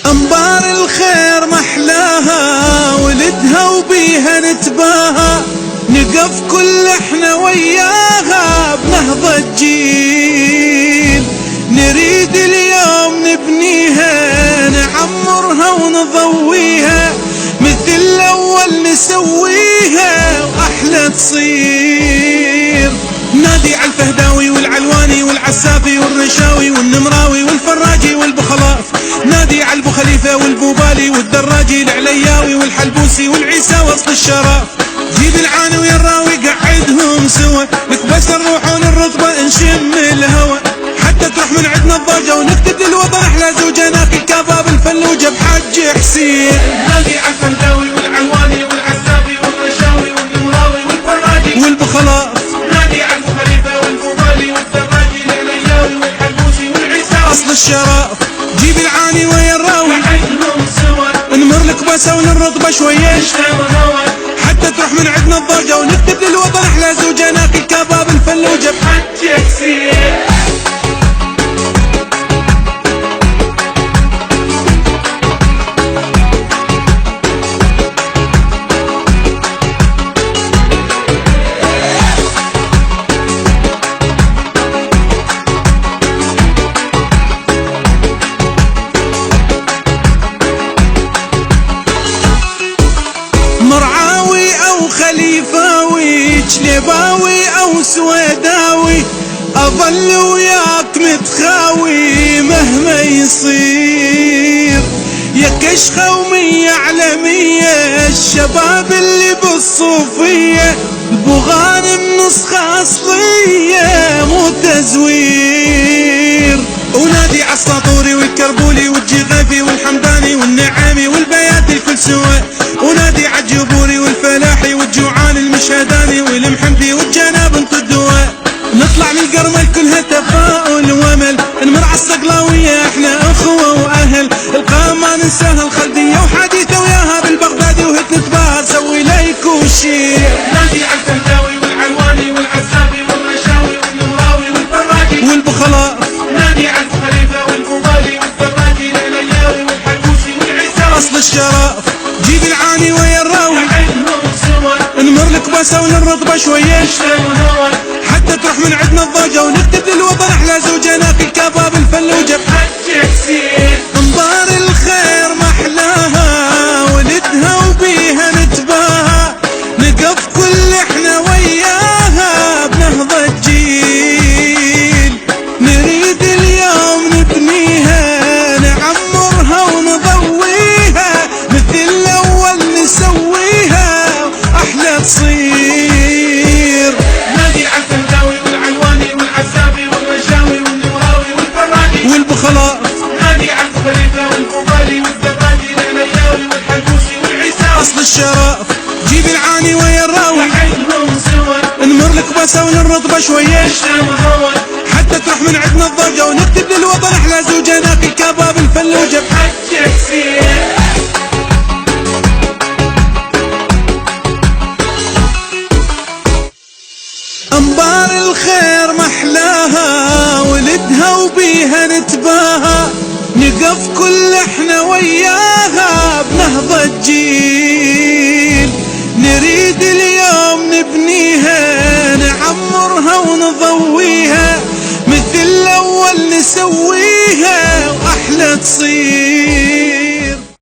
أنبار الخير محلاها ولدها وبيها نتباهى، نقف كل احنا وياها بنهضة جيل، نريد اليوم نبنيها نعمرها ونضويها، مثل الأول نسويها وأحلى تصير. نادي على الفهداوي والعلواني والعسافي والرشاوي والنمراوي والفراجي والبخلاف، نادي على البوخليفة والبوبالي والدراجي العلياوي والحلبوسي والعيسى وسط الشراف، جيب العاني ويراوي قعدهم سوا، نكبس الروح ونرطبة نشم الهوى، حتى تروح من عندنا الضوجة ونكتب للوطن احلى زوجة، ناكل كباب الفلوجة بحج حسين. نادي على الفهداوي والعلواني والعسافي والرشاوي والنمراوي والفراجي والبخلاف، نادي على البوخليفة والبوبالي والدراجي العلياوي والحلبوسي والعيسى اصل الشراف، جيب العاني ويراوي قعدهم سوا، نمر الكبسة ونرطبة شوية نشم الهوى، حتى تروح من عندنا الضوجة ونكتب للوطن احلى زوجة، ناكل كباب الفلوجة بحج حسين. مرعاوي أو خليفاوي جليباوي أو سويداوي، أظل وياك متخاوي مهما يصير، يا كشخة ومية على مية الشباب اللي بالصوفية، بغانم نسخة أصلية مو تزوير. ونادي عالسطوري والكربولي والجغافي والحمداني والنعامي والبياتي الكل سوا، ونادي عالجبوري والفلاحي والجوعان المشهداني والمحمدي والجناب انت الدواء، نطلع من القرمل كلها تفاؤل وامل، نمر عالصقلاوية احنا اخوة واهل، القام ما ننساها الخلدية وحديثة وياها بالبغدادي وهت نتباهى سوي ليك وشير. نادي على الفهداوي والعلواني والعسافي والرشاوي والنمراوي والفراجي والبخلاف، نادي على البوخليفة والبوبالي والدراجي العلياوي والحلبوسي والعيسى اصل الشراف، جيب العاني ويراوي قعدهم سوا، نمر الكبسة ونرطبة شوية نشم الهوى، حتى تروح من عندنا الضوجة ونكتب للوطن احلى زوجة، ناكل كباب الفلوجة بحج حسين. انبار الخير محلاها ولدها وبيها نتباهى، نقف كل احنا وياها بنهضة جيل، نريد اليوم نبنيها نعمرها ونضويها، مثل الأول نسويها أحلى تصير. نادي على الفهداوي والعلواني والعسافي والرشاوي والنمراوي والفراجي والبخلاف، نادي على البوخليفة والبوبالي والدراجي العلياوي والحلبوسي والعيسى أصل الشراف، جيب العاني ويراوي قعدهم سوا، نمر الكبسة ونرطبة شوية نشم الهوى، حتى تروح من عندنا الضوجة ونكتب للوطن احلى زوجة، ناكل كباب الفلوجة بحج حسين. أنبار الخير محلاها ولدها وبيها نتباهى، نقف كل احنا وياها بنهضة جيل، نريد اليوم نبنيها نعمرها ونضويها، مثل الأول نسويها وأحلى تصير.